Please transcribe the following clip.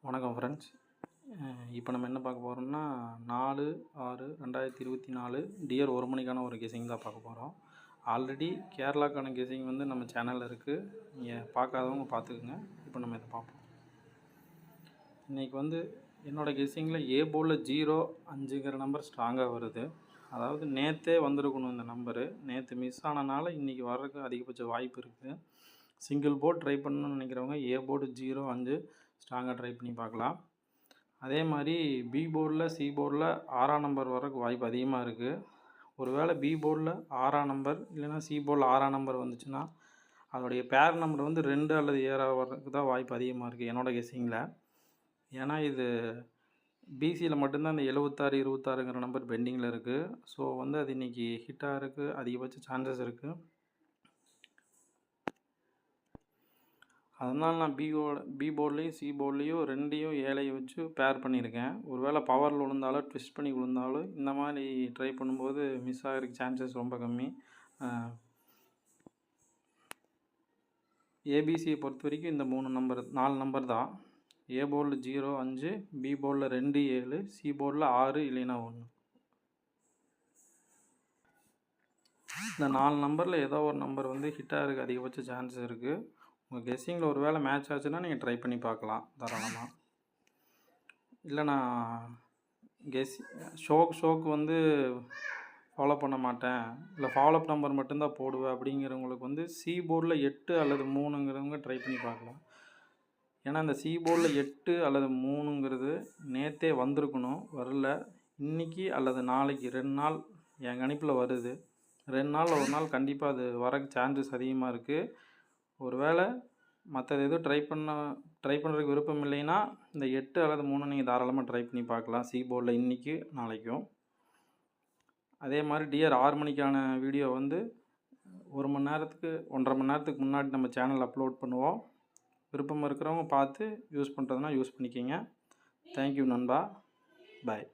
வணக்கம் ஃப்ரெண்ட்ஸ். இப்போ நம்ம என்ன பார்க்க போகிறோம்னா 4/6/2024 டியர் 1 மணிக்கான ஒரு கெஸிங் தான் பார்க்க போகிறோம். ஆல்ரெடி கேரளாக்கான கெஸிங் வந்து நம்ம சேனலில் இருக்குது. நீங்கள் பார்க்காதவங்க பார்த்துக்குங்க. இப்போ நம்ம இதை பார்ப்போம். இன்றைக்கி வந்து என்னோடய கெஸிங்கில் ஏ போர்டில் 0-5ங்கிற நம்பர் ஸ்ட்ராங்காக வருது. அதாவது நேற்றே வந்திருக்கணும் இந்த நம்பரு. நேற்று மிஸ் ஆனனால இன்றைக்கி வர்றதுக்கு அதிகபட்ச வாய்ப்பு இருக்குது. சிங்கிள் போர்டு ட்ரை பண்ணணும்னு நினைக்கிறவங்க ஏ போர்டு 0-5 ஸ்ட்ராங்காக ட்ரை பண்ணி பார்க்கலாம். அதே மாதிரி பி போர்டில் சி போர்டில் 6ஆம் நம்பர் வர்றதுக்கு வாய்ப்பு அதிகமாக இருக்குது. ஒருவேளை பி போர்டில் 6ஆம் நம்பர் இல்லைன்னா சி போர்டில் 6ஆம் நம்பர் வந்துச்சுன்னா அதோடைய பேர் நம்பர் வந்து 2 அல்லது 7 வர்றதுக்கு தான் வாய்ப்பு அதிகமாக இருக்குது என்னோடய கெஸிங்கில். ஏன்னா இது பிசியில் மட்டும்தான் இந்த 76-26ங்கிற நம்பர் பெண்டிங்கில் இருக்குது. ஸோ வந்து அது இன்றைக்கி ஹிட்டாக இருக்குது, அதிகபட்ச சான்சஸ் இருக்குது. அதனால நான் பி போர்ட்லேயும் சி போர்ட்லேயும் 2யும் 7ஐயும் வச்சு பேர் பண்ணியிருக்கேன். ஒருவேளை பவரில் விழுந்தாலும் ட்விஸ்ட் பண்ணி விழுந்தாலும் இந்த மாதிரி ட்ரை பண்ணும்போது மிஸ் ஆகிறதுக்கு சான்சஸ் ரொம்ப கம்மி. ஏபிசியை பொறுத்த வரைக்கும் இந்த 4 நம்பர் தான். ஏ போர்டில் 0-5, பி போர்டில் 2-7, சி போர்டில் 6 இல்லைன்னா 1. இந்த 4 நம்பரில் ஏதோ ஒரு நம்பர் வந்து ஹிட்டாக இருக்குது, அதிகபட்ச சான்சஸ் இருக்குது. உங்கள் கெஸ்ஸிங்கில் ஒரு வேளை மேட்ச் ஆச்சுன்னா நீங்கள் ட்ரை பண்ணி பார்க்கலாம் தாராளமாக. இல்லை நான் ஷோக்கு வந்து ஃபாலோ பண்ண மாட்டேன், இல்லை ஃபாலோஅப் நம்பர் மட்டும்தான் போடுவேன் அப்படிங்கிறவங்களுக்கு வந்து சி போர்டில் 8 அல்லது 3ங்கிறவங்க ட்ரை பண்ணி பார்க்கலாம். ஏன்னா இந்த சி போர்டில் 8 அல்லது 3ங்கிறது நேற்றே வந்திருக்கணும், வரல. இன்றைக்கி அல்லது நாளைக்கு 2 நாள் என் கணிப்பில் வருது. 2 நாளில் ஒரு நாள் கண்டிப்பாக அது வரக்கு சான்சஸ் அதிகமாக இருக்குது. ஒருவேளை மற்றது எதுவும் ட்ரை பண்ணுறதுக்கு விருப்பம் இல்லைன்னா இந்த 8 அல்லது 3 நீங்கள் தாராளமாக ட்ரை பண்ணி பார்க்கலாம் சி போர்டில் இன்றைக்கி நாளைக்கும். அதே மாதிரி டியர் 6 மணிக்கான வீடியோ வந்து 1 மணி நேரத்துக்கு 1.5 மணி நேரத்துக்கு முன்னாடி நம்ம சேனல் அப்லோட் பண்ணுவோம். விருப்பம் இருக்கிறவங்க பார்த்து யூஸ் பண்ணுறதுனா யூஸ் பண்ணிக்கிங்க. தேங்க்யூ நண்பா. பாய்.